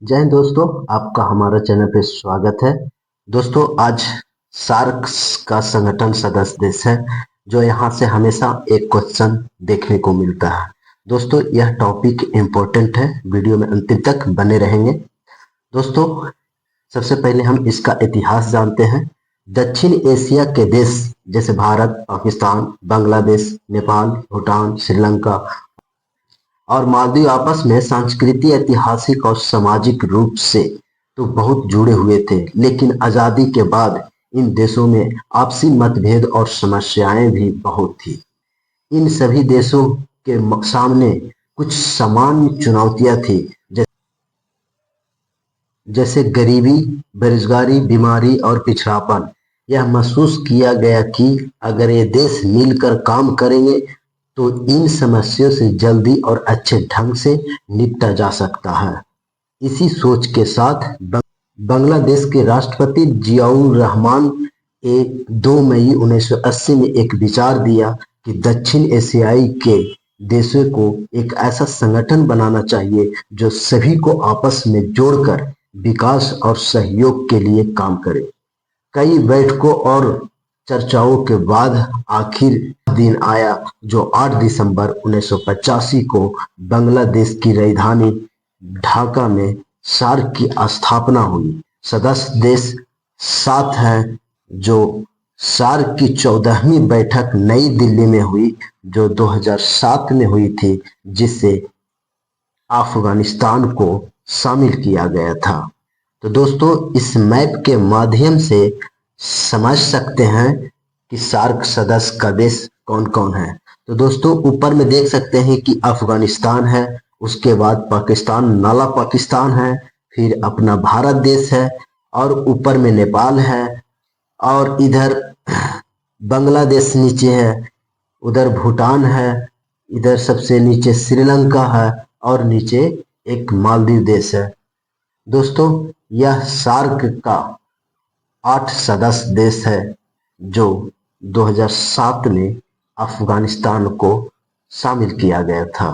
जय हिंद दोस्तों, आपका हमारा चैनल पे स्वागत है। दोस्तों, आज सार्क का संगठन सदस्य देश है जो यहाँ से हमेशा एक क्वेश्चन देखने को मिलता है। दोस्तों, यह टॉपिक इम्पोर्टेंट है, वीडियो में अंतिम तक बने रहेंगे। दोस्तों, सबसे पहले हम इसका इतिहास जानते हैं। दक्षिण एशिया के देश जैसे भारत, पाकिस्तान, बांग्लादेश, नेपाल, भूटान, श्रीलंका और मालदीव आपस में सांस्कृतिक, ऐतिहासिक और सामाजिक रूप से तो बहुत जुड़े हुए थे, लेकिन आजादी के बाद इन देशों में आपसी मतभेद और समस्याएं भी बहुत थी। इन सभी देशों के सामने कुछ सामान्य चुनौतियां थी, जैसे गरीबी, बेरोजगारी, बीमारी और पिछड़ापन। यह महसूस किया गया कि अगर ये देश मिलकर काम करेंगे तो इन समस्याओं से जल्दी और अच्छे ढंग से निपटा जा सकता है। इसी सोच के साथ बांग्लादेश के राष्ट्रपति जियाउर रहमान ने 2 मई 1980 में एक विचार दिया कि दक्षिण एशियाई के देशों को एक ऐसा संगठन बनाना चाहिए जो सभी को आपस में जोड़कर विकास और सहयोग के लिए काम करे। कई बैठकों और चर्चाओं के बाद आखिर दिन आया जो 8 दिसंबर 1985 को बांग्लादेश की राजधानी ढाका में सार्क की स्थापना हुई। सदस्य देश 7 हैं। जो सार्क की 14वीं बैठक नई दिल्ली में हुई जो 2007 में हुई थी, जिससे अफगानिस्तान को शामिल किया गया था। तो दोस्तों, इस मैप के माध्यम से समझ सकते हैं कि सार्क सदस्य का देश कौन कौन है। तो दोस्तों, ऊपर में देख सकते हैं कि अफगानिस्तान है, उसके बाद पाकिस्तान, नाला पाकिस्तान है, फिर अपना भारत देश है, और ऊपर में नेपाल है, और इधर बांग्लादेश नीचे है, उधर भूटान है, इधर सबसे नीचे श्रीलंका है, और नीचे एक मालदीव देश है। दोस्तों, यह सार्क का 8 सदस्य देश है जो 2007 में अफगानिस्तान को शामिल किया गया था।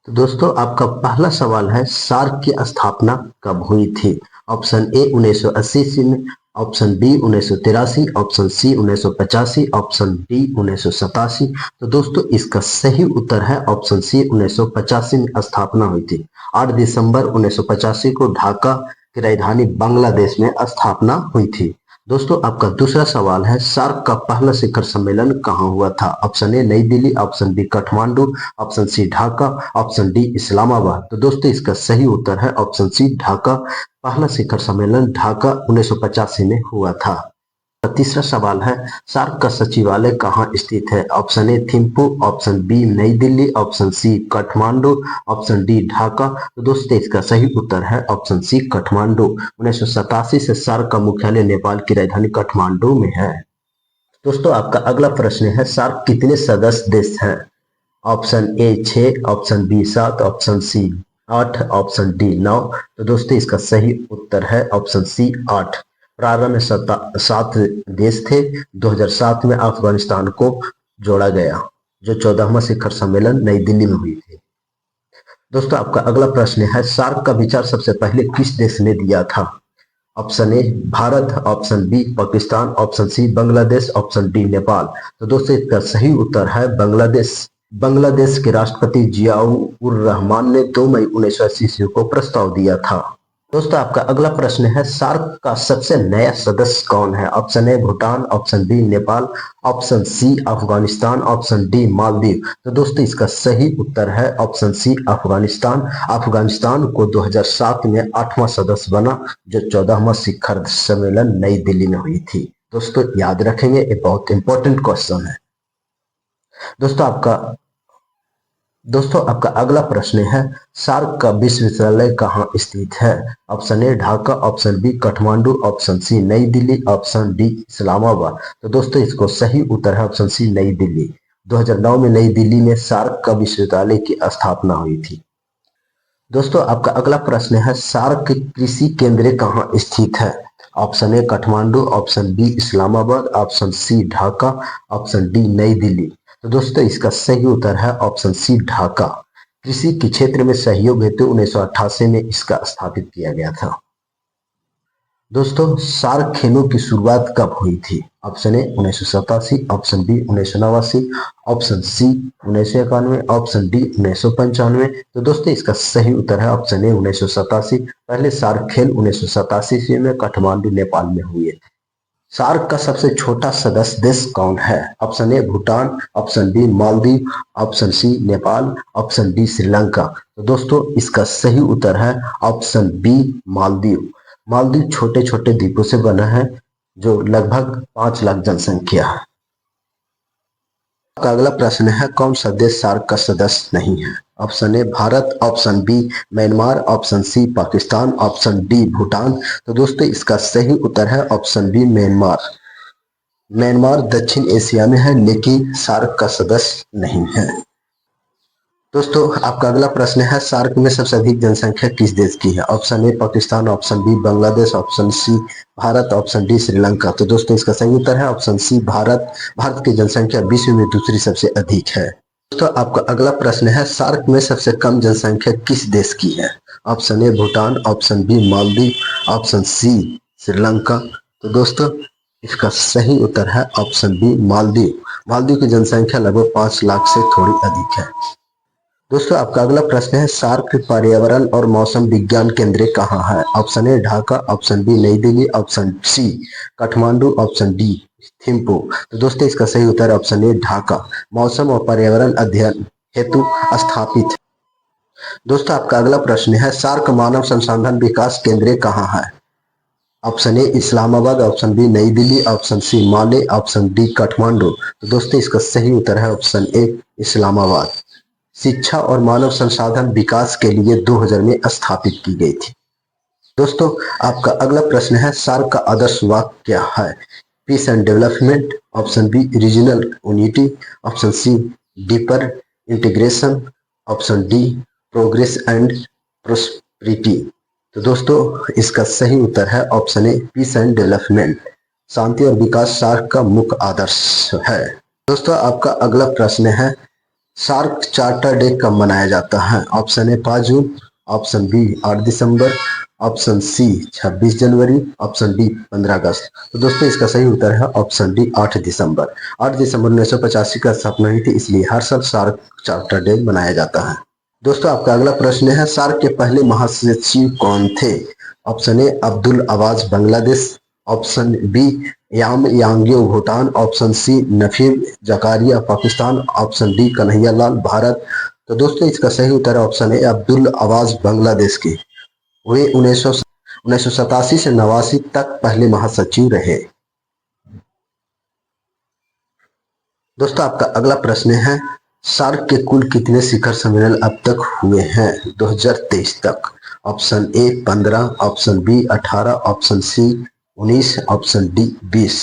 तो दोस्तों, आपका पहला सवाल है, सार्क की स्थापना कब हुई थी? ऑप्शन ए 1980 में, option B 1983, option C 1985, option D 1987। तो दोस्तों, इसका सही उत्तर है ऑप्शन सी 1985 में स्थापना हुई थी। 8 दिसंबर 1985 को ढाका की राजधानी बांग्लादेश में स्थापना हुई थी। दोस्तों, आपका दूसरा सवाल है, सार्क का पहला शिखर सम्मेलन कहाँ हुआ था? Option A New Delhi, option B Kathmandu, option C Dhaka, option D Islamabad. तो दोस्तों, इसका सही उत्तर है ऑप्शन सी ढाका। पहला शिखर सम्मेलन ढाका 1985 में हुआ था। तीसरा सवाल है, सार्क का सचिवालय कहाँ स्थित है? Option A Thimphu, option B New Delhi, option C Kathmandu, option D Dhaka. तो दोस्तों, इसका सही उत्तर है ऑप्शन सी काठमांडू। 1987 से सार्क का मुख्यालय नेपाल की राजधानी काठमांडू में है। दोस्तों, आपका अगला प्रश्न है, सार्क कितने सदस्य देश हैं? Option A 6, option B 7, option C 8, option D 9। तो दोस्तों, इसका सही उत्तर है ऑप्शन सी 8। प्रारंभ में 7 देश थे। 2007 में अफगानिस्तान को जोड़ा गया, जो 14वां शिखर सम्मेलन नई दिल्ली में हुई थी। दोस्तों, आपका अगला प्रश्न है, सार्क का विचार सबसे पहले किस देश ने दिया था? Option A Bharat, option B Pakistan, option C Bangladesh, option D Nepal. तो दोस्तों, इसका सही उत्तर है बांग्लादेश। बांग्लादेश के राष्ट्रपति जियाउर रहमान ने 2 मई 1980 को प्रस्ताव दिया था। दोस्तों, आपका अगला प्रश्न है, सार्क का सबसे नया सदस्य कौन है? Option A Bhutan, option B Nepal, option C Afghanistan, option D Maldives. तो दोस्तों, इसका सही उत्तर है ऑप्शन सी अफगानिस्तान। अफगानिस्तान को 2007 में 8वां सदस्य बना, जो 14वां शिखर सम्मेलन नई दिल्ली में हुई थी। दोस्तों, याद रखेंगे, ये बहुत इंपॉर्टेंट क्वेश्चन है। दोस्तों, आपका अगला प्रश्न है, सार्क का विश्वविद्यालय कहाँ स्थित है? Option A Dhaka, option B Kathmandu, option C New Delhi, option D Islamabad. तो दोस्तों, इसको सही उत्तर है ऑप्शन सी नई दिल्ली। 2009 में नई दिल्ली में सार्क का विश्वविद्यालय की स्थापना हुई थी। दोस्तों, आपका अगला प्रश्न है, सार्क कृषि केंद्र कहाँ स्थित है? Option A Kathmandu, option B Islamabad, option C Dhaka, option D New Delhi. तो दोस्तों, इसका सही उत्तर है ऑप्शन सी ढाका। कृषि के क्षेत्र में सहयोग हेतु 1988 में इसका स्थापित किया गया था। दोस्तों, सार्क खेलों की शुरुआत कब हुई थी? Option A 1987, option B 1989, option C 1991, option D 1995। तो दोस्तों इसका सही उत्तर है ऑप्शन ए 1987। पहले सार्क खेल 1987 में काठमांडू नेपाल में हुए थे। सार्क का सबसे छोटा सदस्य देश कौन है? Option A Bhutan, option B Maldives, option C Nepal, option D Sri Lanka. तो दोस्तों इसका सही उत्तर है ऑप्शन बी मालदीव। मालदीव छोटे छोटे द्वीपों से बना है जो लगभग 5 लाख जनसंख्या है। अगला प्रश्न है कौन सा देश सार्क का सदस्य नहीं है? Option A Bharat, option B Myanmar, option C Pakistan, option D Bhutan. तो दोस्तों इसका सही उत्तर है ऑप्शन बी म्यांमार। म्यांमार दक्षिण एशिया में है लेकिन सार्क का सदस्य नहीं है। दोस्तों आपका अगला प्रश्न है सार्क में सबसे अधिक जनसंख्या किस देश की है? Option A Pakistan, option B Bangladesh, option C Bharat, option D Sri Lanka. तो दोस्तों इसका सही उत्तर है ऑप्शन सी भारत। भारत की जनसंख्या विश्व में दूसरी सबसे अधिक है। दोस्तों आपका अगला प्रश्न है सार्क में सबसे कम जनसंख्या किस देश की है? Option A Bhutan, option B Maldives, option C Sri Lanka. तो दोस्तों इसका सही उत्तर है ऑप्शन बी मालदीव। मालदीव की जनसंख्या लगभग 5 लाख से थोड़ी अधिक है। दोस्तों आपका अगला प्रश्न है सार्क पर्यावरण और मौसम विज्ञान केंद्र कहाँ है? Option A Dhaka, option B New Delhi, option C Kathmandu, option D Thimphu. तो दोस्तों इसका सही उत्तर ऑप्शन ए ढाका। मौसम और पर्यावरण अध्ययन हेतु स्थापित। दोस्तों आपका अगला प्रश्न है सार्क मानव संसाधन विकास केंद्र कहाँ है? Option A Islamabad, option B New Delhi, option C Male, option D Kathmandu. तो दोस्तों इसका सही उत्तर है ऑप्शन ए इस्लामाबाद। शिक्षा और मानव संसाधन विकास के लिए 2000 में स्थापित की गई थी। दोस्तों आपका अगला प्रश्न है सार्क का आदर्श वाक्य क्या है? Peace and development, option B regional unity, option C deeper integration, option D progress and prosperity. तो दोस्तों इसका सही उत्तर है option A peace and development. शांति और विकास सार्क का मुख्य आदर्श है। दोस्तों आपका अगला प्रश्न है सार्क चार्टर डे कब मनाया जाता है? ऑप्शन ए 5 जून, ऑप्शन बी 8 दिसंबर, ऑप्शन सी 26 जनवरी, ऑप्शन डी 15 अगस्त। तो दोस्तों इसका सही उत्तर है ऑप्शन डी 8 दिसंबर। 8 दिसंबर 1985 का स्थापना हुई थी इसलिए हर साल सार्क चार्टर डे मनाया जाता है। दोस्तों आपका अगला प्रश्न है सार्क के पहले महासचिव कौन थे? Option A Abdul Awaz Bangladesh, option B Yam Yangyo Bhutan, option C Nafeem Zakaria Pakistan, option D Kanhaiya Lal Bharat. तो दोस्तों इसका सही उत्तर है ऑप्शन ए अब्दुल अवाज बांग्लादेश के। वे 1987 से 89 तक पहले महासचिव रहे। दोस्तों आपका अगला प्रश्न है सार्क के कुल कितने शिखर सम्मेलन अब तक हुए हैं 2023 तक? Option A 15, option B 18, option C 19, option D 20।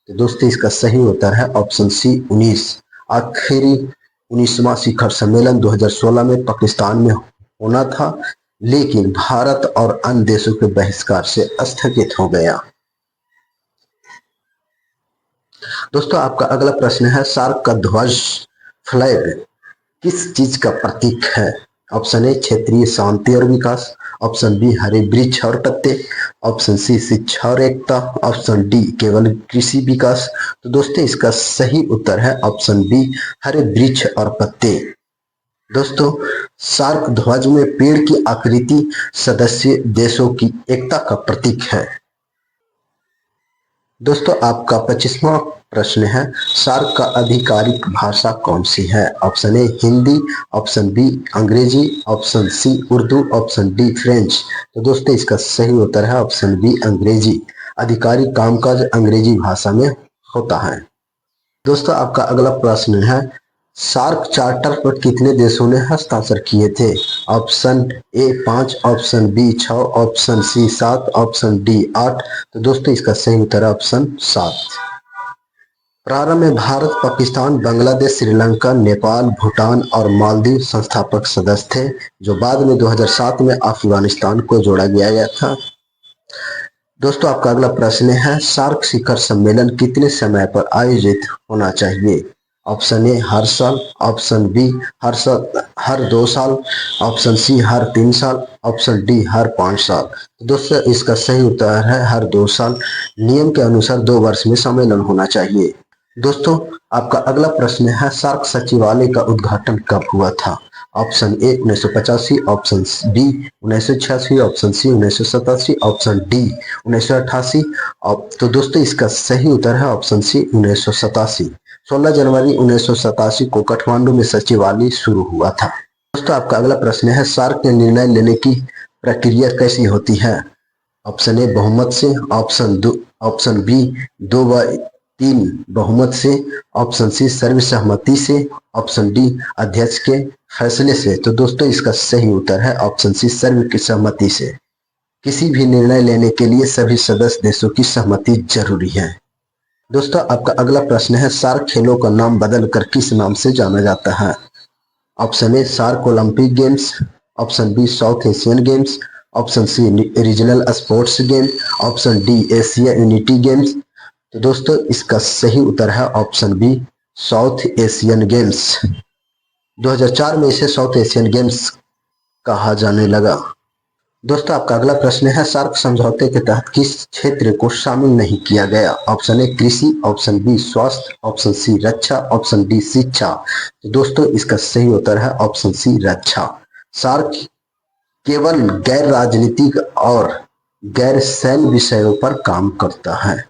तो दोस्तों इसका सही उत्तर है ऑप्शन सी 19। आखिरी 19वां शिखर सम्मेलन 2016 में पाकिस्तान में होना था लेकिन भारत और अन्य देशों के बहिष्कार से स्थगित हो गया। दोस्तों आपका अगला प्रश्न है सार्क का ध्वज फ्लैग किस चीज का प्रतीक है? ऑप्शन ए क्षेत्रीय शांति और विकास, ऑप्शन बी हरे वृक्ष और पत्ते, ऑप्शन सी शिक्षा और एकता, ऑप्शन डी केवल कृषि विकास। तो दोस्तों इसका सही उत्तर है ऑप्शन बी हरे वृक्ष और पत्ते। दोस्तों सार्क ध्वज में पेड़ की आकृति सदस्य देशों की एकता का प्रतीक है। दोस्तों आपका 25वां प्रश्न है सार्क का आधिकारिक भाषा कौन सी है? Option A Hindi, option B Angrezi, option C Urdu, option D French. तो दोस्तों इसका सही उत्तर है ऑप्शन बी अंग्रेजी। आधिकारिक कामकाज अंग्रेजी भाषा में होता है। दोस्तों आपका अगला प्रश्न है सार्क चार्टर पर कितने देशों ने हस्ताक्षर किए थे? Option A 5, option B 6, option C 7, option D 8। तो दोस्तों इसका सही उत्तर है ऑप्शन 7। प्रारंभ में भारत, पाकिस्तान, बांग्लादेश, श्रीलंका, नेपाल, भूटान और मालदीव संस्थापक सदस्य थे जो बाद में 2007 में अफगानिस्तान को जोड़ा गया था। दोस्तों आपका अगला प्रश्न है सार्क शिखर सम्मेलन कितने समय पर आयोजित होना चाहिए? ऑप्शन ए हर साल, ऑप्शन बी हर साल, हर 2 साल, ऑप्शन सी हर 3 साल, ऑप्शन डी हर 5 साल। तो दोस्तों इसका सही उत्तर है हर 2 साल। नियम के अनुसार 2 वर्ष में सम्मेलन होना चाहिए। दोस्तों आपका अगला प्रश्न है सार्क सचिवालय का उद्घाटन कब हुआ था? Option A 1985, option B 1986, option C 1987, option D 1988। तो दोस्तों इसका सही उत्तर है ऑप्शन सी 1987। 16 जनवरी 1987 को काठमांडू में सचिवालय शुरू हुआ था। दोस्तों आपका अगला प्रश्न है सार्क के निर्णय लेने की प्रक्रिया कैसी होती है? ऑप्शन ए बहुमत से, ऑप्शन बी 2/3 बहुमत से, ऑप्शन सी सर्वसहमति से, ऑप्शन डी अध्यक्ष के फैसले से। तो दोस्तों इसका सही उत्तर है ऑप्शन सी सर्वसहमति से। किसी भी निर्णय लेने के लिए सभी सदस्य देशों की सहमति जरूरी है। दोस्तों आपका अगला प्रश्न है सार्क खेलों का नाम बदलकर किस नाम से जाना जाता है? Option A SAARC Olympic games, option B South Asian games, option C regional sports game, option D Asia unity games. तो दोस्तों इसका सही उत्तर है option B South Asian games. 2004 में इसे साउथ एशियन गेम्स कहा जाने लगा। दोस्तों आपका अगला प्रश्न है सार्क समझौते के तहत किस क्षेत्र को शामिल नहीं किया गया? ऑप्शन ए कृषि, ऑप्शन बी स्वास्थ्य, ऑप्शन सी रक्षा, ऑप्शन डी शिक्षा। तो दोस्तों इसका सही उत्तर है ऑप्शन सी रक्षा। सार्क केवल गैर राजनीतिक और गैर सैन्य विषयों पर काम करता है।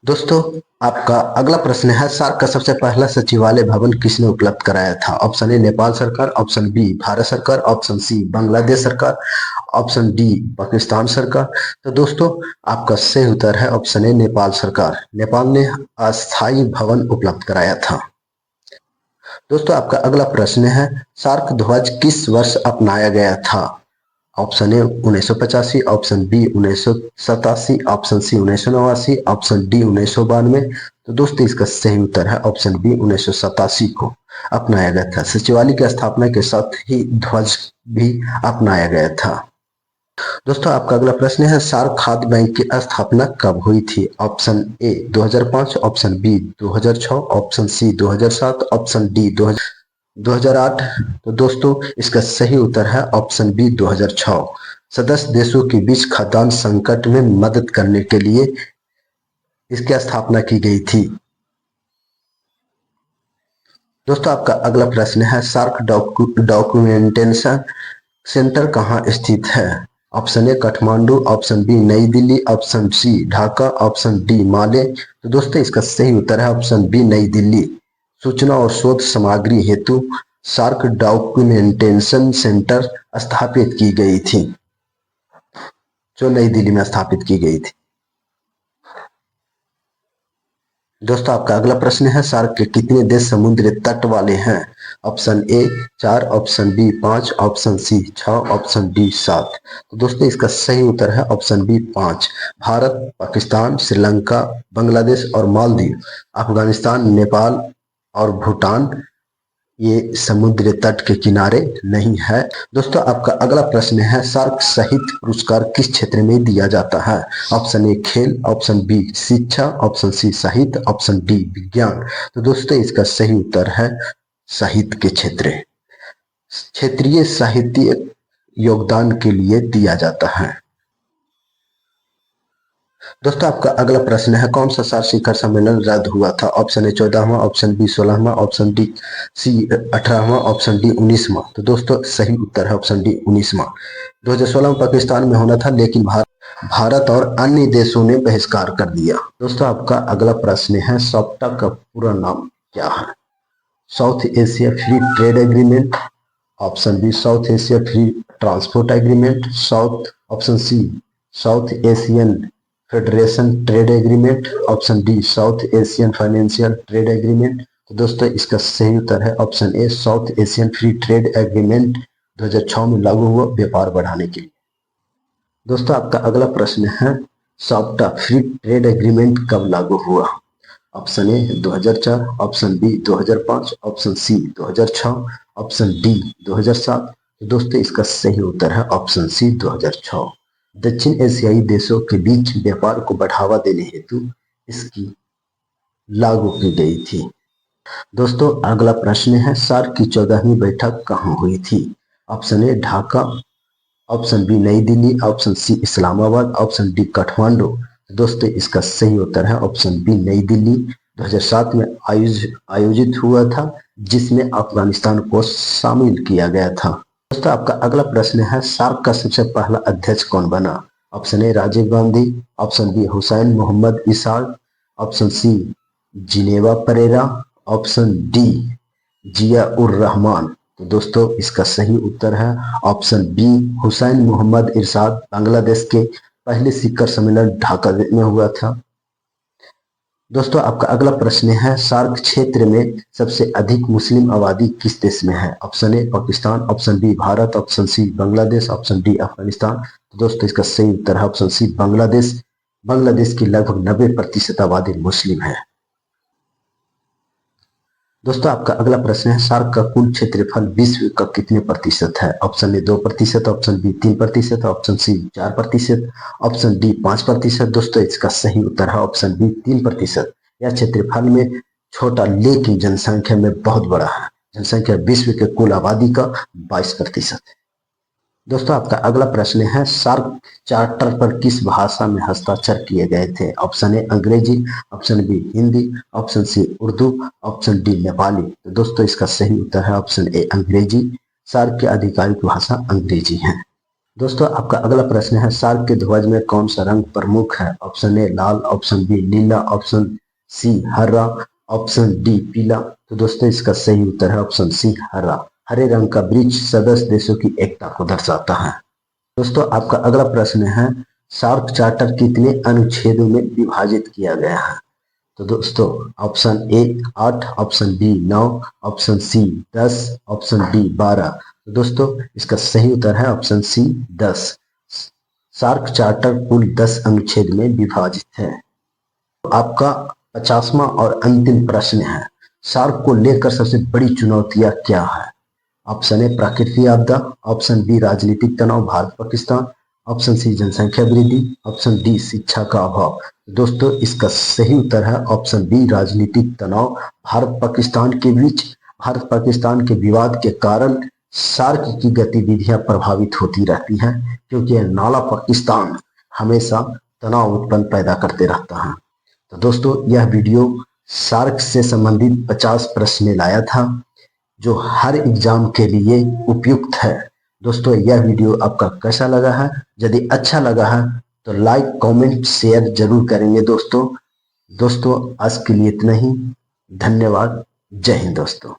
दोस्तों आपका अगला प्रश्न है सार्क का सबसे पहला सचिवालय भवन किसने उपलब्ध कराया था? ऑप्शन ए नेपाल सरकार, ऑप्शन बी भारत सरकार, ऑप्शन सी बांग्लादेश सरकार, ऑप्शन डी पाकिस्तान सरकार। तो दोस्तों आपका सही उत्तर है ऑप्शन ए नेपाल सरकार। नेपाल ने अस्थायी भवन उपलब्ध कराया था। दोस्तों आपका अगला प्रश्न है सार्क ध्वज किस वर्ष अपनाया गया था? Option A 1985, option B 1987, option C 1989, option D 1992। तो दोस्तों इसका सही उत्तर है ऑप्शन बी 1987 को अपनाया गया था। सचिवालय की स्थापना के साथ ही ध्वज भी अपनाया गया था। दोस्तों आपका अगला प्रश्न है सार्क खाद्य बैंक की स्थापना कब हुई थी? Option A 2005, option B 2006, option C 2007, option D 2008। तो दोस्तों इसका सही उत्तर है ऑप्शन बी 2006। सदस्य देशों के बीच खाद्यान्न संकट में मदद करने के लिए इसकी स्थापना की गई थी। दोस्तों आपका अगला प्रश्न है सार्क डॉक्यूमेंटेशन सेंटर कहाँ स्थित है? Option A Kathmandu, option B New Delhi, option C Dhaka, option D Male. तो दोस्तों इसका सही उत्तर है ऑप्शन बी नई दिल्ली। सूचना और शोध सामग्री हेतु सार्क डॉक्यूमेंटेशन सेंटर स्थापित की गई थी, जो नई दिल्ली में स्थापित की गई थी। दोस्तों आपका अगला प्रश्न है सार्क के कितने देश समुद्री तट वाले हैं? Option A 4, option B 5, option C 6, option D 7। तो दोस्तों इसका सही उत्तर है ऑप्शन बी 5। भारत, पाकिस्तान, श्रीलंका, बांग्लादेश और मालदीव, अफगानिस्तान, नेपाल और भूटान ये समुद्री तट के किनारे नहीं है। दोस्तों आपका अगला प्रश्न है सार्क साहित्य पुरस्कार किस क्षेत्र में दिया जाता है? ऑप्शन ए खेल, ऑप्शन बी शिक्षा, ऑप्शन सी साहित्य, ऑप्शन डी विज्ञान। तो दोस्तों इसका सही उत्तर है साहित्य के क्षेत्र। क्षेत्रीय साहित्य योगदान के लिए दिया जाता है। दोस्तों आपका अगला प्रश्न है कौन सा सार्क शिखर सम्मेलन रद्द हुआ था? ऑप्शन ए 14वां, ऑप्शन बी 16वां, ऑप्शन डी सी 18वां, ऑप्शन डी 19वां। तो दोस्तों सही उत्तर है ऑप्शन डी 19वां। 2016 में पाकिस्तान में होना था, लेकिन भारत और अन्य देशों ने बहिष्कार कर दिया। दोस्तों आपका अगला प्रश्न है सॉफ्टा का पूरा नाम क्या है? South Asia free trade agreement, option B South Asia free transport agreement, option C South Asian federation trade agreement, option D South Asian financial trade agreement. तो दोस्तों इसका सही उत्तर है option A South Asian free trade agreement 2006 में लागू हुआ व्यापार बढ़ाने के लिए। दोस्तों आपका अगला प्रश्न है सॉफ्टा फ्री ट्रेड एग्रीमेंट कब लागू हुआ? Option A 2004, option B 2005, option C 2006, option D 2007। तो दोस्तों इसका सही उत्तर है ऑप्शन सी 2006। दक्षिण एशियाई देशों के बीच व्यापार को बढ़ावा देने हेतु इसकी लागू की गई थी। दोस्तों अगला प्रश्न है, सार्क की 14वीं बैठक कहाँ हुई थी? Option A Dhaka, option B New Delhi, option C Islamabad, option D Kathmandu. दोस्तों इसका सही उत्तर है ऑप्शन बी नई दिल्ली। 2007 में आयोजित हुआ था, जिसमें अफगानिस्तान को शामिल किया गया था। दोस्तों आपका अगला प्रश्न है, सार्क का सबसे पहला अध्यक्ष कौन बना? Option A Rajiv Gandhi, option B Hussain Mohammad Ishaq, option C Jinewa Perera, option D Zia ur Rahman. तो दोस्तों इसका सही उत्तर है ऑप्शन बी हुसैन मोहम्मद इरशाद। बांग्लादेश के पहले शिखर सम्मेलन ढाका में हुआ था। दोस्तों आपका अगला प्रश्न है, सार्क क्षेत्र में सबसे अधिक मुस्लिम आबादी किस देश में है? Option A Pakistan, option B Bharat, option C Bangladesh, option D Afghanistan. तो दोस्तों इसका सही उत्तर है ऑप्शन सी बांग्लादेश। बांग्लादेश की लगभग 90% आबादी मुस्लिम है। दोस्तों आपका अगला प्रश्न है, सार्क का कुल क्षेत्रफल विश्व का कितने प्रतिशत है? Option A 2%, option B 3%, option C 4%, option D 5%। दोस्तों इसका सही उत्तर है ऑप्शन बी 3%। यह क्षेत्रफल में छोटा लेकिन जनसंख्या में बहुत बड़ा है। जनसंख्या विश्व के कुल आबादी का 22% है। दोस्तों आपका अगला प्रश्न है, सार्क चार्टर पर किस भाषा में हस्ताक्षर किए गए थे? Option A Angrezi, option B Hindi, option C Urdu, option D Nepali. तो दोस्तों इसका सही उत्तर है ऑप्शन ए अंग्रेजी। सार्क की आधिकारिक भाषा अंग्रेजी है। दोस्तों आपका अगला प्रश्न है, सार्क के ध्वज में कौन सा रंग प्रमुख है? ऑप्शन ए लाल, ऑप्शन बी नीला, ऑप्शन सी हरा, ऑप्शन डी पीला। तो दोस्तों इसका सही उत्तर है ऑप्शन सी हरा। हरे रंग का वृक्ष सदस्य देशों की एकता को दर्शाता है। दोस्तों आपका अगला प्रश्न है, सार्क चार्टर कितने अनुच्छेदों में विभाजित किया गया है? तो दोस्तों option A 8, option B 9, option C 10, option D 12। तो दोस्तों इसका सही उत्तर है ऑप्शन सी 10। सार्क चार्टर कुल 10 अनुच्छेद में विभाजित है। तो आपका 50वां और अंतिम प्रश्न है, सार्क को लेकर सबसे बड़ी चुनौतियां क्या है? ऑप्शन ए प्राकृतिक आपदा, ऑप्शन बी राजनीतिक तनाव भारत पाकिस्तान, ऑप्शन सी जनसंख्या वृद्धि, ऑप्शन डी शिक्षा का अभाव। दोस्तों इसका सही उत्तर है ऑप्शन बी राजनीतिक तनाव भारत पाकिस्तान के बीच। भारत पाकिस्तान के विवाद के कारण सार्क की गतिविधियां प्रभावित होती रहती हैं, क्योंकि नाला पाकिस्तान हमेशा तनाव उत्पन्न पैदा करते रहता है। तो दोस्तों यह वीडियो सार्क से संबंधित 50 प्रश्न लाया था, जो हर एग्जाम के लिए उपयुक्त है। दोस्तों यह वीडियो आपका कैसा लगा है? यदि अच्छा लगा है तो लाइक, कमेंट, शेयर जरूर करेंगे दोस्तों। आज के लिए इतना ही। धन्यवाद। जय हिंद दोस्तों।